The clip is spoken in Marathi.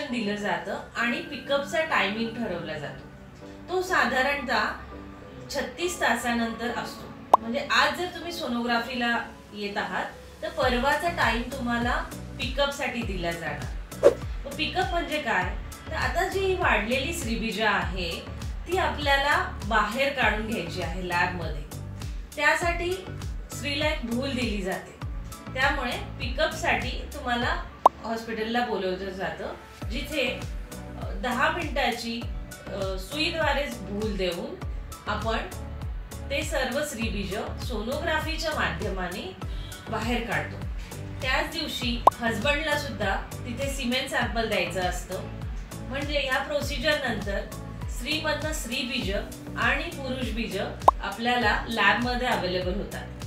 इंजेक्शन दिलं जातं आणि पिकअपचा टायमिंग ठरवला जातो. तो साधारणतः 36 तासानंतर असतो. म्हणजे आज जर तुम्ही सोनोग्राफीला येत आहात तर परवाचा टाइम तुम्हाला पिकअपसाठी दिला जाणार. पिकअप म्हणजे काय, तर आता जी वाढलेली श्रीबीज आहे ती आपल्याला बाहेर काढून घ्यायची आहे लॅबमध्ये. त्यासाठी स्त्रीला एक भूल दिली जाते. त्यामुळे पिकअपसाठी तुम्हाला हॉस्पिटलला बोलवलं जातं, जिथे 10 मिनिटाची सुईद्वारे भूल देऊन आपण ते सर्व श्रीबीज सोनोग्राफीच्या माध्यमाने बाहेर काढतो. त्याच दिवशी हजबंडला सुद्धा तिथे सिमेंट सॅम्पल द्यायचं असतं. म्हणजे या प्रोसिजर नंतर स्त्रीमधनं स्त्रीबीज आणि पुरुष बीज आपल्याला लॅबमध्ये अवेलेबल होतात.